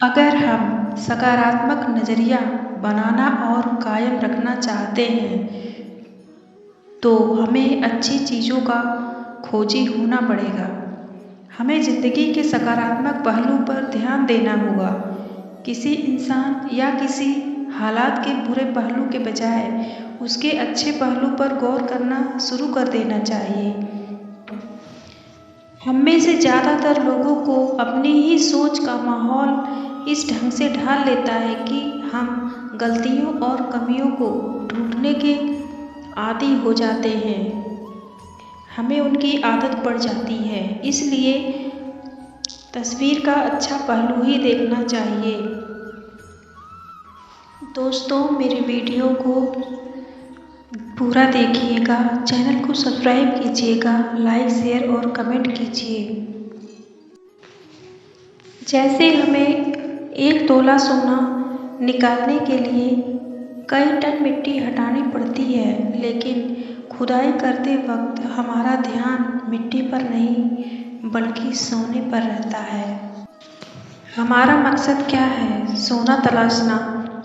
अगर हम सकारात्मक नज़रिया बनाना और कायम रखना चाहते हैं तो हमें अच्छी चीज़ों का खोजी होना पड़ेगा। हमें ज़िंदगी के सकारात्मक पहलू पर ध्यान देना होगा। किसी इंसान या किसी हालात के बुरे पहलू के बजाय उसके अच्छे पहलू पर गौर करना शुरू कर देना चाहिए। हम में से ज़्यादातर लोगों को अपनी ही सोच का माहौल इस ढंग से ढाल लेता है कि हम गलतियों और कमियों को ढूंढने के आदी हो जाते हैं। हमें उनकी आदत पड़ जाती है, इसलिए तस्वीर का अच्छा पहलू ही देखना चाहिए। दोस्तों, मेरे वीडियो को पूरा देखिएगा, चैनल को सब्सक्राइब कीजिएगा, लाइक शेयर और कमेंट कीजिए। जैसे हमें 1 तोला सोना निकालने के लिए कई टन मिट्टी हटानी पड़ती है, लेकिन खुदाई करते वक्त हमारा ध्यान मिट्टी पर नहीं बल्कि सोने पर रहता है। हमारा मकसद क्या है? सोना तलाशना।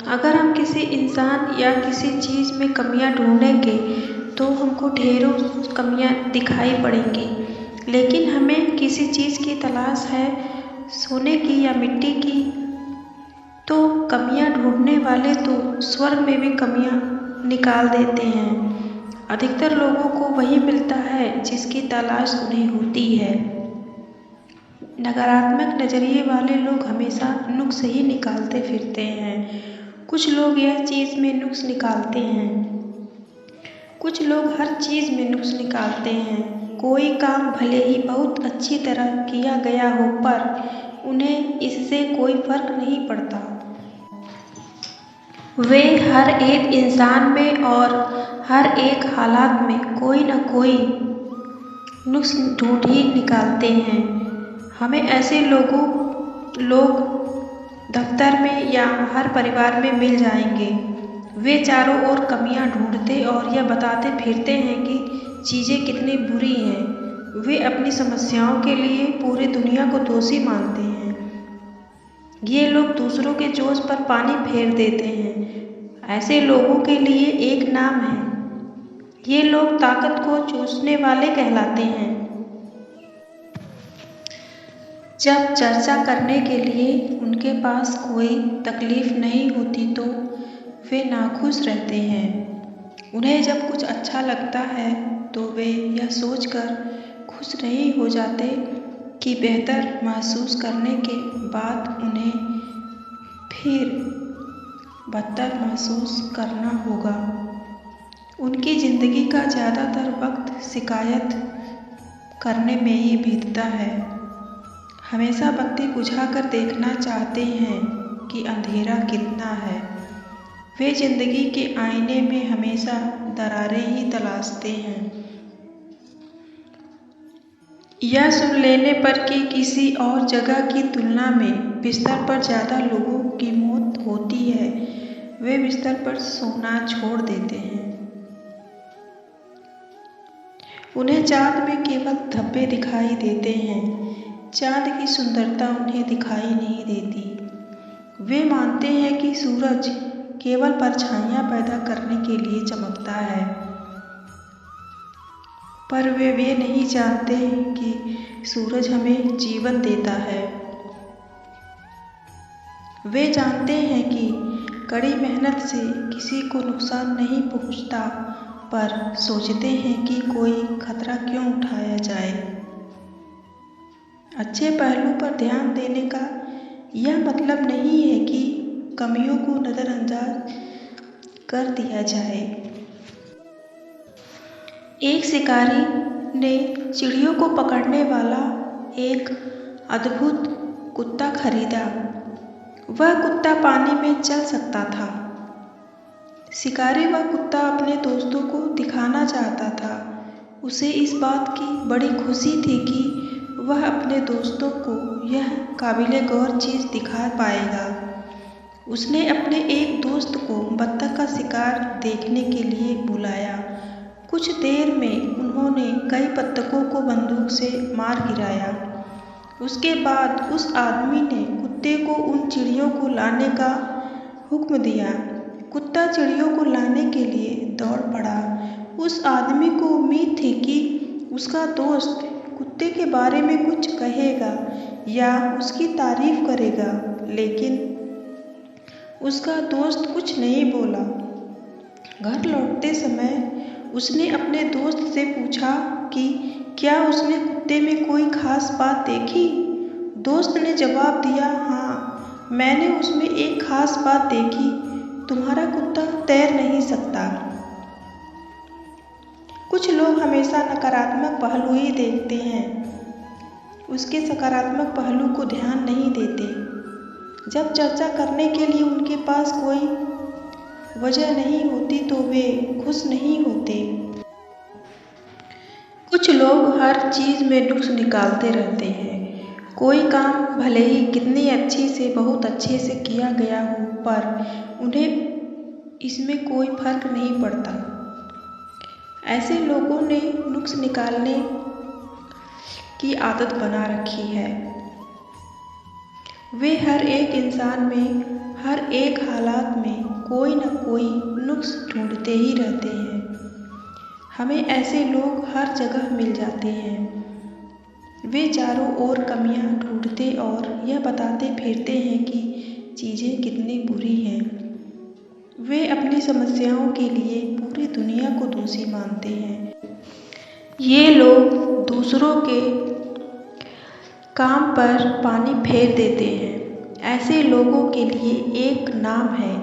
अगर हम किसी इंसान या किसी चीज़ में कमियां ढूंढेंगे तो हमको ढेरों कमियां दिखाई पड़ेंगी, लेकिन हमें किसी चीज़ की तलाश है, सोने की या मिट्टी की, तो कमियां ढूंढने वाले तो स्वर्ग में भी कमियां निकाल देते हैं। अधिकतर लोगों को वही मिलता है जिसकी तलाश उन्हें होती है। नकारात्मक नज़रिए वाले लोग हमेशा नुक्स ही निकालते फिरते हैं। कुछ लोग यह चीज़ में नुक्स निकालते हैं, कुछ लोग हर चीज़ में नुक्स निकालते हैं। कोई काम भले ही बहुत अच्छी तरह किया गया हो, पर उन्हें इससे कोई फर्क नहीं पड़ता। वे हर एक इंसान में और हर एक हालात में कोई न कोई नुक्स ढूंढ ही निकालते हैं। हमें ऐसे लोग दफ्तर में या हर परिवार में मिल जाएंगे। वे चारों ओर कमियां ढूंढते और यह बताते फिरते हैं कि चीज़ें कितनी बुरी हैं। वे अपनी समस्याओं के लिए पूरी दुनिया को दोषी मानते हैं। ये लोग दूसरों के जोश पर पानी फेर देते हैं। ऐसे लोगों के लिए एक नाम है, ये लोग ताकत को चूसने वाले कहलाते हैं। जब चर्चा करने के लिए उनके पास कोई तकलीफ नहीं होती तो वे नाखुश रहते हैं। उन्हें जब कुछ अच्छा लगता है तो वे यह सोचकर खुश नहीं हो जाते कि बेहतर महसूस करने के बाद उन्हें फिर बदतर महसूस करना होगा। उनकी ज़िंदगी का ज़्यादातर वक्त शिकायत करने में ही बीतता है। हमेशा बत्ती बुझाकर देखना चाहते हैं कि अंधेरा कितना है। वे जिंदगी के आईने में हमेशा दरारें ही तलाशते हैं। यह सुन लेने पर कि किसी और जगह की तुलना में बिस्तर पर ज़्यादा लोगों की मौत होती है, वे बिस्तर पर सोना छोड़ देते हैं। उन्हें चाँद में केवल धब्बे दिखाई देते हैं, चाँद की सुंदरता उन्हें दिखाई नहीं देती। वे मानते हैं कि सूरज केवल परछाइयाँ पैदा करने के लिए चमकता है, पर वे नहीं जानते कि सूरज हमें जीवन देता है। वे जानते हैं कि कड़ी मेहनत से किसी को नुकसान नहीं पहुंचता, पर सोचते हैं कि कोई खतरा क्यों उठाया जाए। अच्छे पहलू पर ध्यान देने का यह मतलब नहीं है कि कमियों को नज़रअंदाज कर दिया जाए। एक शिकारी ने चिड़ियों को पकड़ने वाला एक अद्भुत कुत्ता खरीदा। वह कुत्ता पानी में चल सकता था। शिकारी वह कुत्ता अपने दोस्तों को दिखाना चाहता था। उसे इस बात की बड़ी खुशी थी कि वह अपने दोस्तों को यह काबिले गौर चीज़ दिखा पाएगा। उसने अपने एक दोस्त को बत्तख का शिकार देखने के लिए बुलाया। कुछ देर में उन्होंने कई बत्तखों को बंदूक से मार गिराया। उसके बाद उस आदमी ने कुत्ते को उन चिड़ियों चिड़ियों को लाने का हुक्म दिया। कुत्ता चिड़ियों को लाने के लिए दौड़ पड़ा। उस आदमी को उम्मीद थी कि उसका दोस्त कुत्ते के बारे में कुछ कहेगा या उसकी तारीफ करेगा, लेकिन उसका दोस्त कुछ नहीं बोला। घर लौटते समय उसने अपने दोस्त से पूछा कि क्या उसने कुत्ते में कोई खास बात देखी। दोस्त ने जवाब दिया, हाँ, मैंने उसमें एक खास बात देखी, तुम्हारा कुत्ता तैर नहीं सकता। कुछ लोग हमेशा नकारात्मक पहलू ही देखते हैं, उसके सकारात्मक पहलू को ध्यान नहीं देते। जब चर्चा करने के लिए उनके पास कोई वजह नहीं होती तो वे खुश नहीं होते। कुछ लोग हर चीज़ में नुक्स निकालते रहते हैं। कोई काम भले ही कितनी अच्छी से बहुत अच्छे से किया गया हो, पर उन्हें इसमें कोई फर्क नहीं पड़ता। ऐसे लोगों ने नुक्स निकालने की आदत बना रखी है। वे हर एक इंसान में, हर एक हालात में कोई न कोई नुक्स ढूंढते ही रहते हैं। हमें ऐसे लोग हर जगह मिल जाते हैं। वे चारों ओर कमियां ढूंढते और यह बताते फिरते हैं कि चीज़ें कितनी बुरी हैं। वे अपनी समस्याओं के लिए पूरी दुनिया को दोषी मानते हैं। ये लोग दूसरों के काम पर पानी फेर देते हैं। ऐसे लोगों के लिए एक नाम है।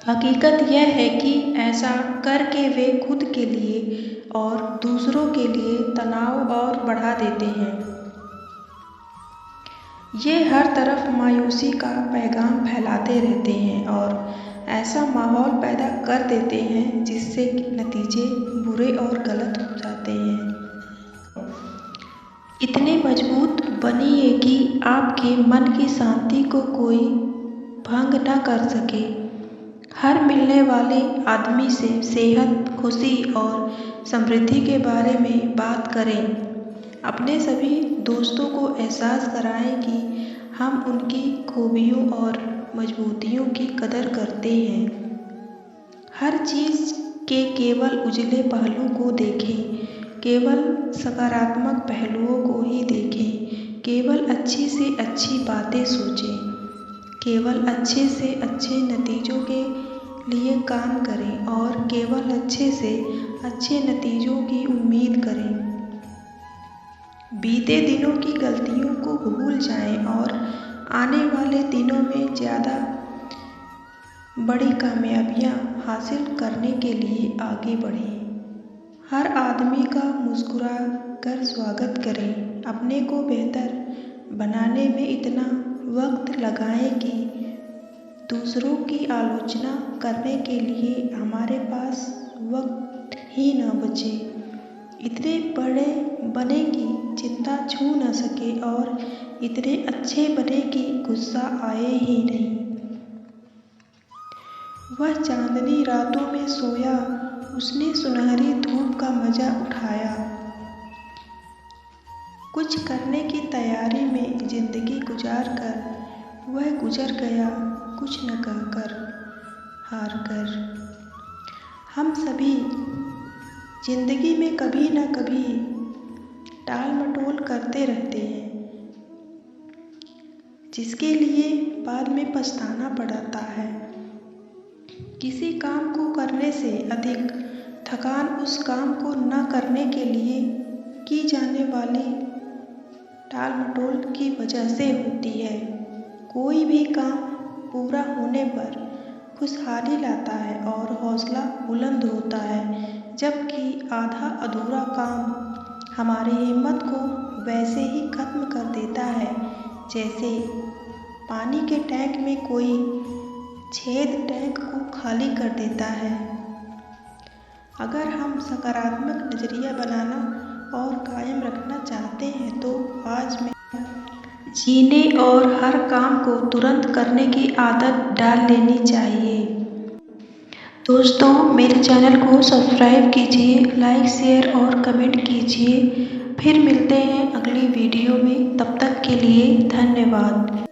हकीकत यह है कि ऐसा करके वे खुद के लिए और दूसरों के लिए तनाव और बढ़ा देते हैं। ये हर तरफ मायूसी का पैगाम फैलाते रहते हैं और ऐसा माहौल पैदा कर देते हैं जिससे नतीजे बुरे और गलत हो जाते हैं। इतने मजबूत बनिए कि आपके मन की शांति को कोई भंग न कर सके। हर मिलने वाले आदमी से सेहत, खुशी और समृद्धि के बारे में बात करें। अपने सभी दोस्तों को एहसास कराएं कि हम उनकी खूबियों और मजबूतियों की कदर करते हैं। हर चीज़ के केवल उजले पहलू को देखें, केवल सकारात्मक पहलुओं को ही देखें, केवल अच्छी से अच्छी बातें सोचें, केवल अच्छे से अच्छे नतीजों के लिए काम करें और केवल अच्छे से अच्छे नतीजों की उम्मीद करें। बीते दिनों की गलतियों को भूल जाएं और आने वाले दिनों में ज़्यादा बड़ी कामयाबियां हासिल करने के लिए आगे बढ़ें। हर आदमी का मुस्कुरा कर स्वागत करें। अपने को बेहतर बनाने में इतना वक्त लगाएं कि दूसरों की आलोचना करने के लिए हमारे पास वक्त ही न बचे। इतने बड़े बने कि चिंता छू न सके और इतने अच्छे बने कि गुस्सा आए ही नहीं। वह चांदनी रातों में सोया, उसने सुनहरी धूप का मजा उठाया। कुछ करने की तैयारी में जिंदगी गुजार कर वह गुजर गया, कुछ न कहकर, हार कर। हम सभी जिंदगी में कभी न कभी टाल मटोल करते रहते हैं, जिसके लिए बाद में पछताना पड़ता है। किसी काम को करने से अधिक थकान उस काम को न करने के लिए की जाने वाली टाल मटोल की वजह से होती है। कोई भी काम पूरा होने पर खुशहाली लाता है और हौसला बुलंद होता है, जबकि आधा अधूरा काम हमारी हिम्मत को वैसे ही खत्म कर देता है जैसे पानी के टैंक में कोई छेद टैंक को खाली कर देता है। अगर हम सकारात्मक नज़रिया बनाना और कायम रखना चाहते हैं तो आज में जीने और हर काम को तुरंत करने की आदत डाल लेनी चाहिए। दोस्तों, मेरे चैनल को सब्सक्राइब कीजिए, लाइक, शेयर और कमेंट कीजिए। फिर मिलते हैं अगली वीडियो में, तब तक के लिए धन्यवाद।